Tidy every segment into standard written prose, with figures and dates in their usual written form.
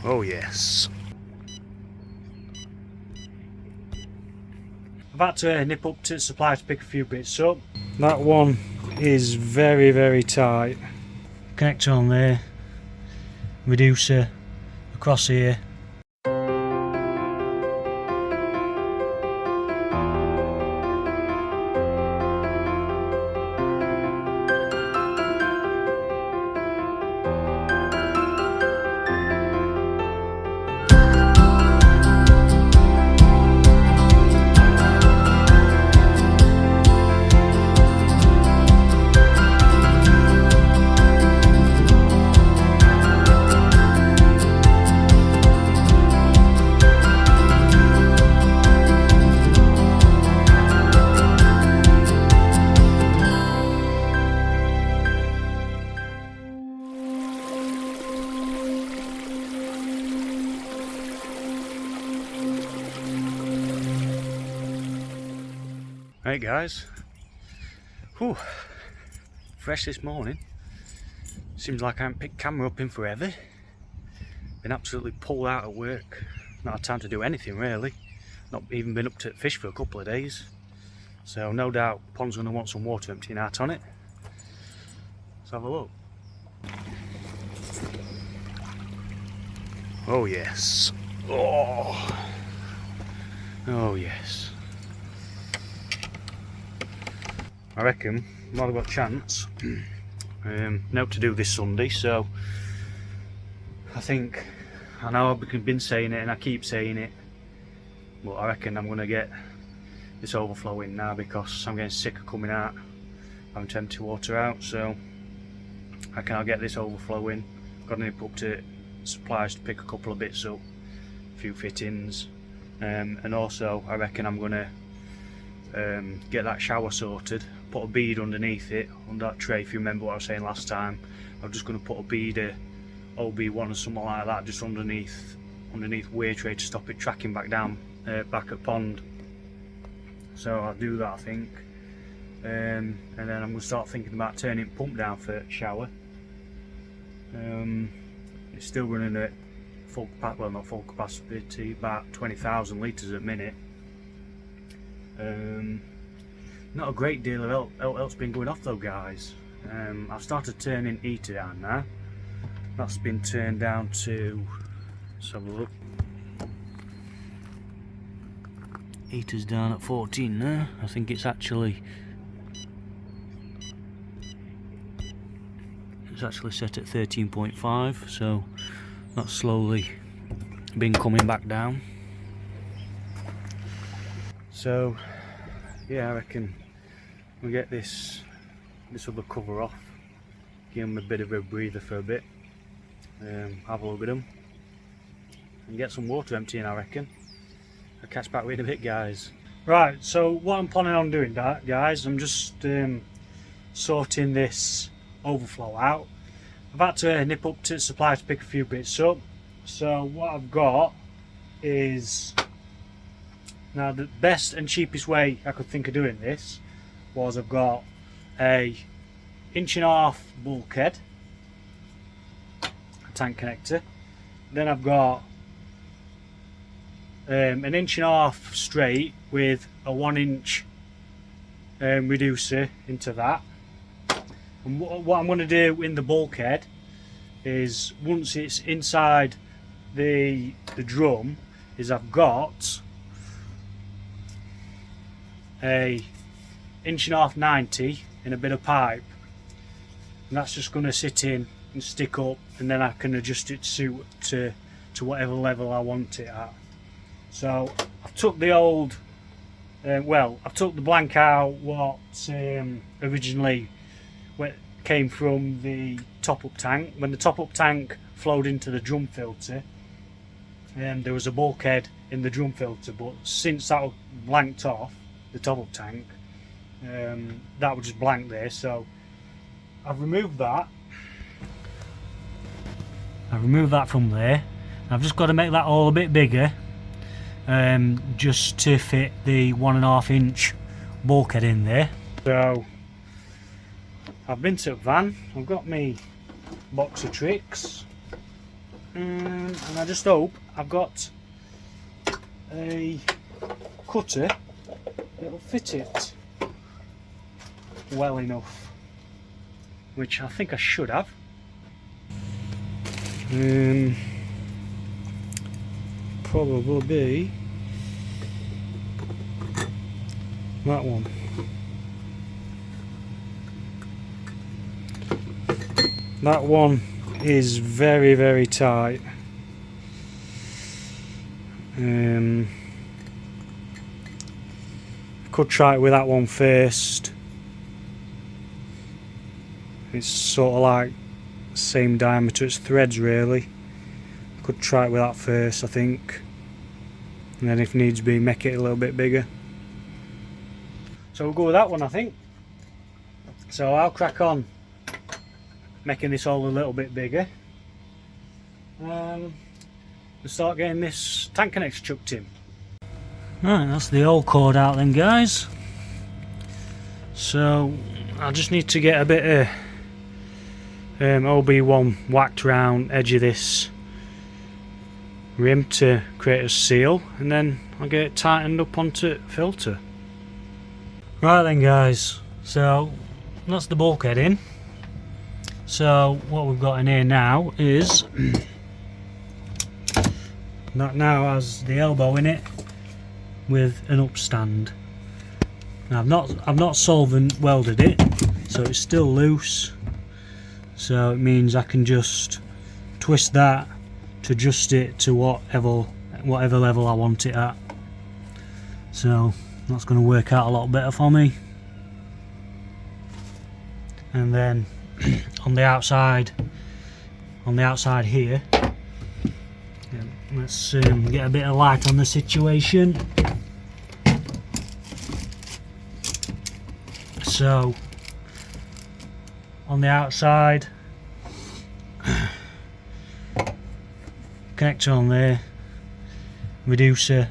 Oh yes. I've had to nip up to the supply to pick a few bits up. That one is very, very tight. Connector on there, reducer across here. Right guys, whew, fresh this morning. Seems like I haven't picked camera up in forever. Been absolutely pulled out at work, not had time to do anything really. Not even been up to fish for a couple of days. So no doubt pond's going to want some water emptying out on it. Let's have a look. Oh yes. Oh yes. I reckon while I've got a chance, now to do this Sunday, so I know I've been saying it and I keep saying it, but I reckon I'm going to get this overflow in now because I'm getting sick of coming out, having to empty water out, so I reckon I'll get this overflow in. Got to nip up to supplies to pick a couple of bits up, a few fittings, and also I reckon I'm going to get that shower sorted, put a bead underneath it, on that tray. If you remember what I was saying last time, I'm just going to put a bead, OB1 or something like that, just underneath weir tray to stop it tracking back down, back at pond. So I'll do that I think, and then I'm going to start thinking about turning pump down for shower. It's still running at full capacity, well not full capacity, about 20,000 litres a minute. Not a great deal of else been going off though guys. I've started turning heater down now. That's been turned down to, let's have a look. Heater's down at 14 now. I think it's actually set at 13.5, so that's slowly been coming back down. So yeah, I reckon we'll get this other cover off, give them a bit of a breather for a bit, have a look at them and get some water emptying. I reckon I'll catch back with you in a bit guys. Right, so what I'm planning on doing guys, I'm just sorting this overflow out. I've had to nip up to the supply to pick a few bits up. So what I've got is, now the best and cheapest way I could think of doing this was I've got a 1.5" bulkhead, a tank connector, then I've got an 1.5" straight with a 1" reducer into that. And what I'm going to do in the bulkhead is, once it's inside the drum, is I've got a 1.5" 90 in a bit of pipe, and that's just going to sit in and stick up, and then I can adjust it to whatever level I want it at. So I've took the old, I've took the blank out what originally came from the top-up tank. When the top-up tank flowed into the drum filter, there was a bulkhead in the drum filter, but since that was blanked off the top-up tank, that was just blank there, so I've removed that. From there. I've just got to make that all a bit bigger, just to fit the 1.5" bulkhead in there. So I've been to the van, I've got me box of tricks, and I just hope I've got a cutter that'll fit it well enough, which I think I should have. Probably be that one. That one is very, very tight. I could try it with that one first. It's sort of like same diameter as threads really. I could try it with that first, I think, and then if needs be make it a little bit bigger. So we'll go with that one, I think. So I'll crack on making this all a little bit bigger and start getting this tank connector chucked in. Right, that's the old cord out then, guys. So I just need to get a bit of OB1 whacked round edge of this rim to create a seal, and then I'll get it tightened up onto filter. Right then, guys, so that's the bulkhead in. So what we've got in here now is that now has the elbow in it with an upstand. Now I've not solvent welded it, so it's still loose. So it means I can just twist that to adjust it to whatever level I want it at. So that's going to work out a lot better for me. And then on the outside here, let's get a bit of light on the situation. So on the outside, connector on there, reducer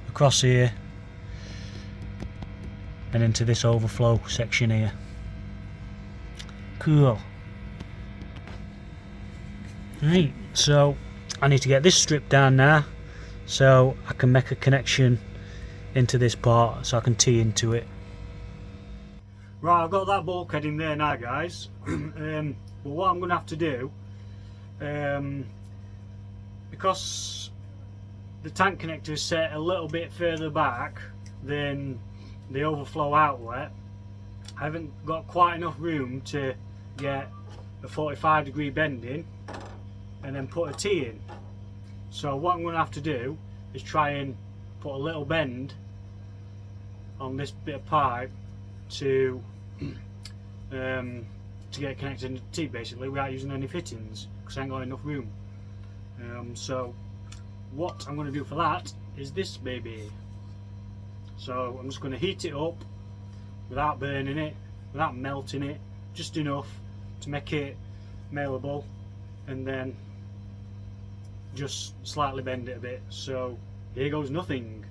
across here, and into this overflow section here. Cool. Right, so I need to get this stripped down now so I can make a connection into this part so I can tee into it. Right, I've got that bulkhead in there now, guys. But what I'm going to have to do, because the tank connector is set a little bit further back than the overflow outlet, I haven't got quite enough room to get a 45-degree bend in and then put a T in. So what I'm going to have to do is try and put a little bend on this bit of pipe to get connected into the T, basically, without using any fittings, because I ain't got enough room. So what I'm going to do for that is this baby. So I'm just going to heat it up without burning it, without melting it, just enough to make it malleable, and then just slightly bend it a bit. So here goes nothing.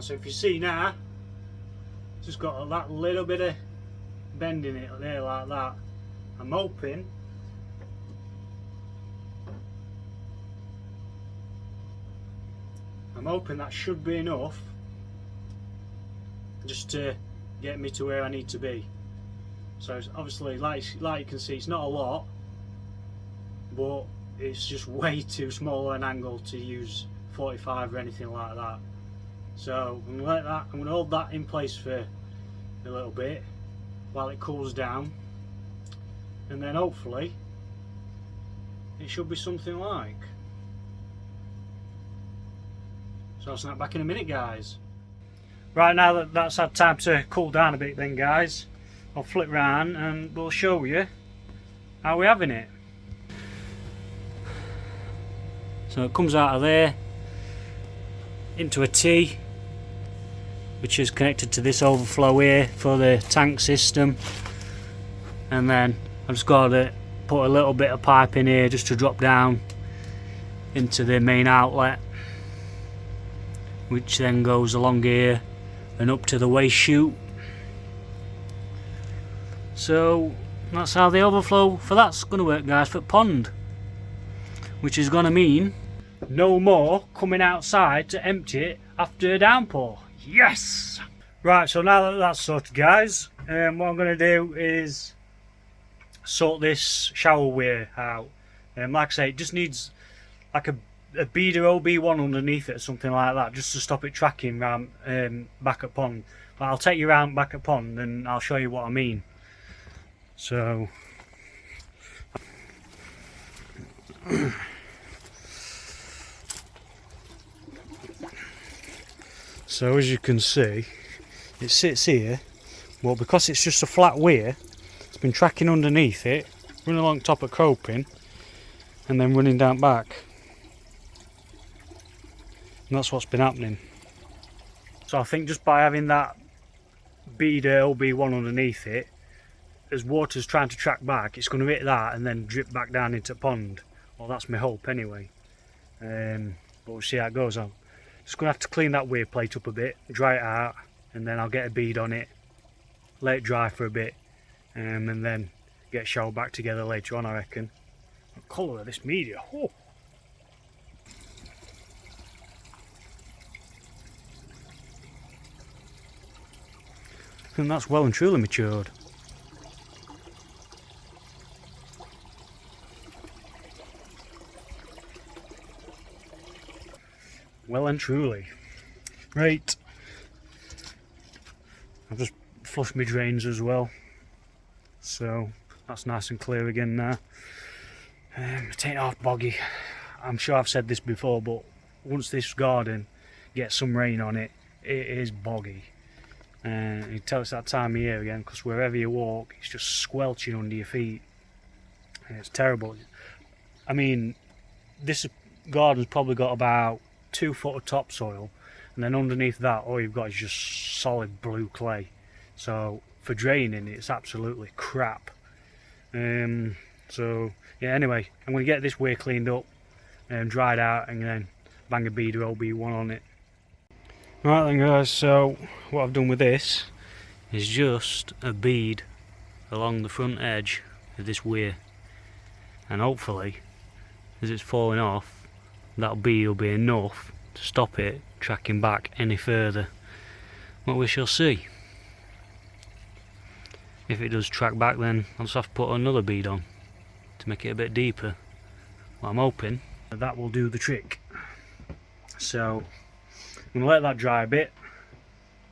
So if you see now, it's just got that little bit of bend in it there like that. I'm hoping that should be enough just to get me to where I need to be. So it's obviously, like you can see, it's not a lot, but it's just way too small an angle to use 45 or anything like that. So I'm gonna hold that in place for a little bit while it cools down, and then hopefully it should be something like. So I'll snap back in a minute, guys. Right, now that that's had time to cool down a bit then, guys, I'll flip round and we'll show you how we're having it. So it comes out of there into a T, which is connected to this overflow here for the tank system, and then I've just got to put a little bit of pipe in here just to drop down into the main outlet, which then goes along here and up to the waste chute. So that's how the overflow for that's going to work, guys, for the pond, which is going to mean no more coming outside to empty it after a downpour. Yes! Right, so now that that's sorted, guys, what I'm going to do is sort this shower weir out. Like I say, it just needs like a beader OB1 underneath it or something like that, just to stop it tracking round back at pond. But I'll take you round back at pond and I'll show you what I mean. So as you can see, it sits here. Well, because it's just a flat weir, it's been tracking underneath it, running along top of coping, and then running down back. And that's what's been happening. So I think just by having that beader OB1 underneath it, as water's trying to track back, it's going to hit that and then drip back down into the pond. Well, that's my hope anyway. But we'll see how it goes on. Just going to have to clean that weir plate up a bit, dry it out, and then I'll get a bead on it, let it dry for a bit, and then get showered back together later on, I reckon. The colour of this media, oh. And that's well and truly matured. Well and truly. Right. I've just flushed my drains as well. So that's nice and clear again now. It ain't half boggy. I'm sure I've said this before, but once this garden gets some rain on it, it is boggy. You can tell it's that time of year again, because wherever you walk, it's just squelching under your feet. And it's terrible. I mean, this garden's probably got about 2 foot of topsoil, and then underneath that all you've got is just solid blue clay. So for draining, it's absolutely crap. So yeah, anyway, I'm going to get this weir cleaned up and dried out, and then bang a beader OB1 on it. Right then, guys, so what I've done with this is just a bead along the front edge of this weir, and hopefully as it's falling off, that bead will be enough to stop it tracking back any further. Well, we shall see. If it does track back, then I'll just have to put another bead on to make it a bit deeper. Well, I'm hoping that will do the trick. So I'm going to let that dry a bit.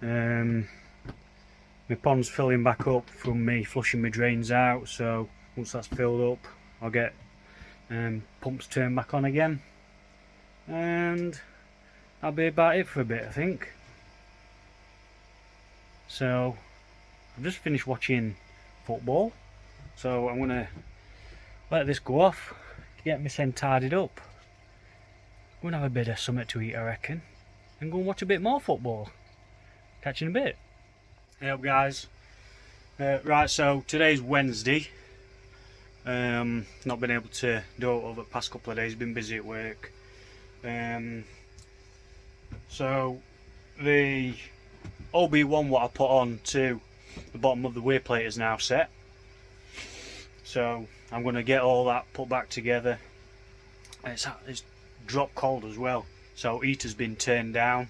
My pond's filling back up from me flushing my drains out, so once that's filled up, I'll get pumps turned back on again, and that'll be about it for a bit, I think. So I've just finished watching football, so I'm going to let this go off, get my end tidied up, go and have a bit of something to eat, I reckon, and go and watch a bit more football. Catch you in a bit. Hey up, guys. Right, so today's Wednesday. Not been able to do it over the past couple of days, been busy at work. So the OB1 what I put on to the bottom of the weir plate is now set, so I'm going to get all that put back together. It's drop cold as well, so heater's been turned down.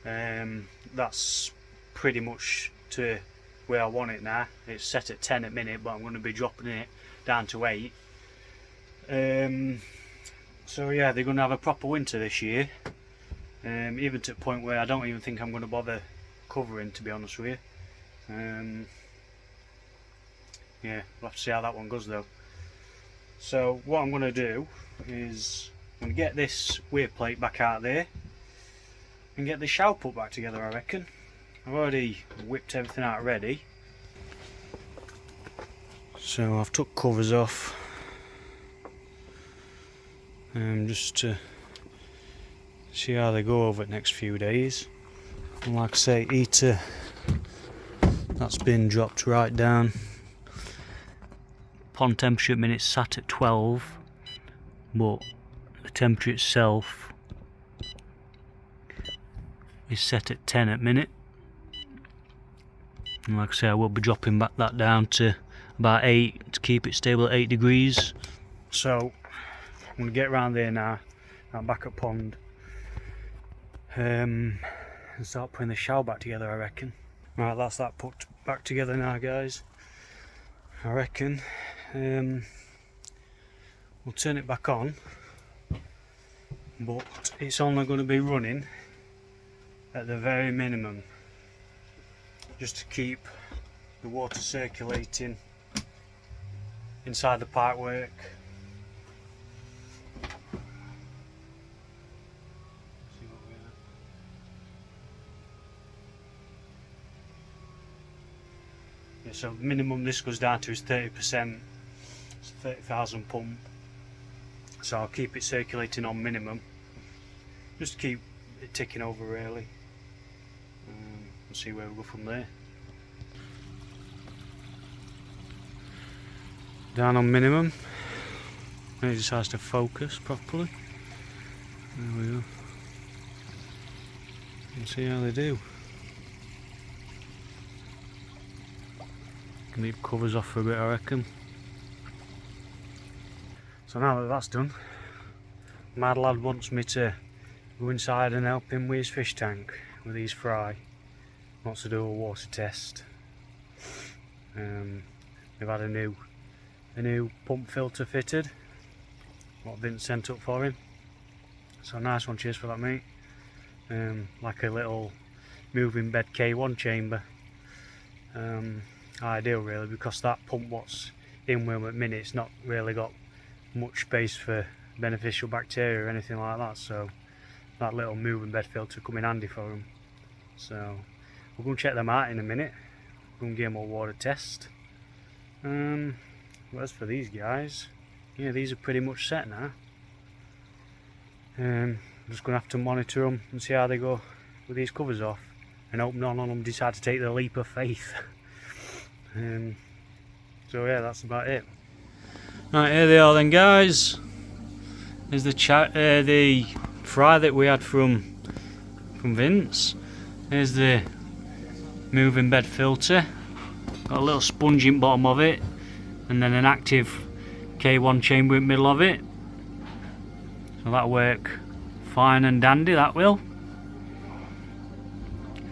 That's pretty much to where I want it now. It's set at 10 at minute, but I'm going to be dropping it down to 8. So yeah, they're going to have a proper winter this year, even to the point where I don't even think I'm going to bother covering, to be honest with you. Yeah, we'll have to see how that one goes though. So what I'm going to do is I'm going to get this weir plate back out there and get the shower put back together, I reckon. I've already whipped everything out ready. So I've took covers off just to see how they go over the next few days. And like I say, heater, that's been dropped right down. Pond temperature at minute sat at 12, but the temperature itself is set at 10 at minute. And like I say, I will be dropping back that down to about 8 to keep it stable at 8 degrees. So I'm going to get around there now. I'm back at pond and start putting the shower back together, I reckon. Right, that's that put back together now, guys. I reckon we'll turn it back on, but it's only going to be running at the very minimum, just to keep the water circulating inside the pipework. Yeah, so minimum this goes down to is 30%, it's 30,000 pump. So I'll keep it circulating on minimum, just to keep it ticking over really. We'll see where we go from there. Down on minimum, and it decides to focus properly. There we go. Let's see how they do. Can leave covers off for a bit, I reckon. So now that that's done, Mad Lad wants me to go inside and help him with his fish tank with his fry. Wants to do a water test. We've had a new pump filter fitted, what Vince sent up for him. So nice one, cheers for that, mate. Like a little moving bed K1 chamber. Ideal really, because that pump what's in with him at minute, it's not really got much space for beneficial bacteria or anything like that, so that little moving bed filter come in handy for him. So we'll go and check them out in a minute. Go and give them a water test. As for these guys, yeah, these are pretty much set now. I'm just going to have to monitor them and see how they go with these covers off, and hope none of them decide to take the leap of faith. So yeah, that's about it. Right, here they are then, guys. There's the fry that we had from Vince. There's the moving bed filter, got a little sponge in bottom of it, and then an active K1 chamber in the middle of it. So that'll work fine and dandy, that will.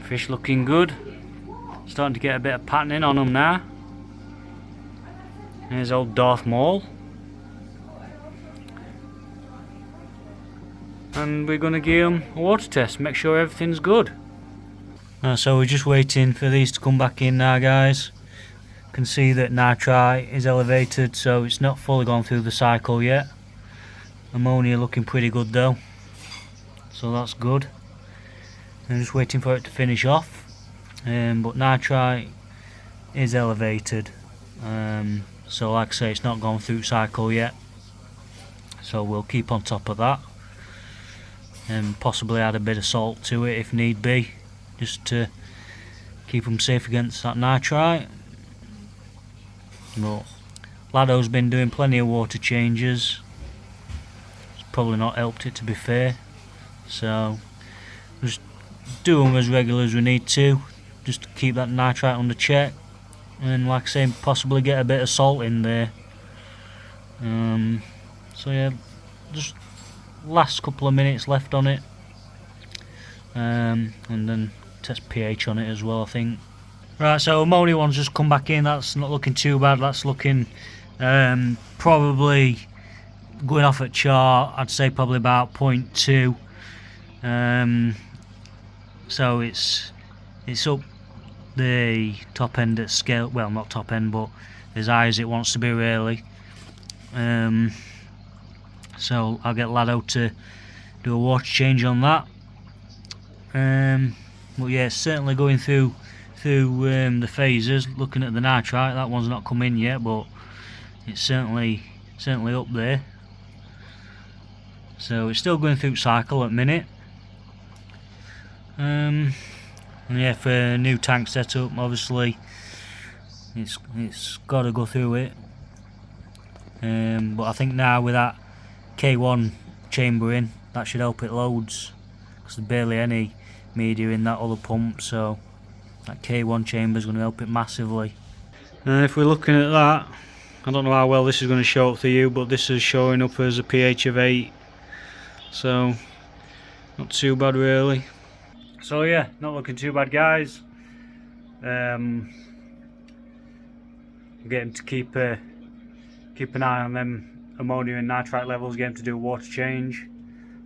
Fish looking good, starting to get a bit of patterning on them now. There's old Darth Maul. And we're going to give them a water test, make sure everything's good. So we're just waiting for these to come back in now, guys. You can see that nitrite is elevated, so it's not fully gone through the cycle yet. Ammonia looking pretty good though, so that's good. I'm just waiting for it to finish off, but nitrite is elevated, so like I say, it's not gone through cycle yet, so we'll keep on top of that and possibly add a bit of salt to it if need be, just to keep them safe against that nitrite. But Lado's been doing plenty of water changes. It's probably not helped it, to be fair, so just do them as regular as we need to, just to keep that nitrite under check, and like I say, possibly get a bit of salt in there. So yeah, just last couple of minutes left on it, and then test pH on it as well, I think. Right, so ammonia one's just come back in. That's not looking too bad. That's looking probably going off at chart, I'd say probably about 0.2. So it's up the top end at scale, well, not top end, but as high as it wants to be, really. So I'll get Lado to do a water change on that. But yeah, it's certainly going through the phases. Looking at the nitrite, that one's not come in yet, but it's certainly up there. So it's still going through cycle at the minute. And yeah, for a new tank setup, obviously it's got to go through it. But I think now with that K1 chamber in, that should help it loads, because there's barely any media in that other pump, so that K1 chamber is going to help it massively. If we're looking at that, I don't know how well this is going to show up to you, but this is showing up as a pH of 8, so not too bad really. So yeah, not looking too bad, guys. I'm getting to keep an eye on them ammonia and nitrite levels, get him to do a water change,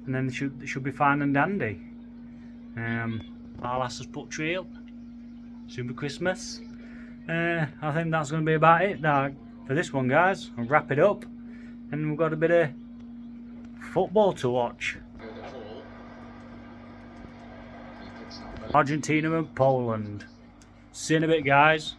and then they should be fine and dandy. Our lass has put tree up, soon be Christmas. I think that's going to be about it now for this one, guys. I'll wrap it up, and we've got a bit of football to watch. Argentina and Poland. See you in a bit, guys.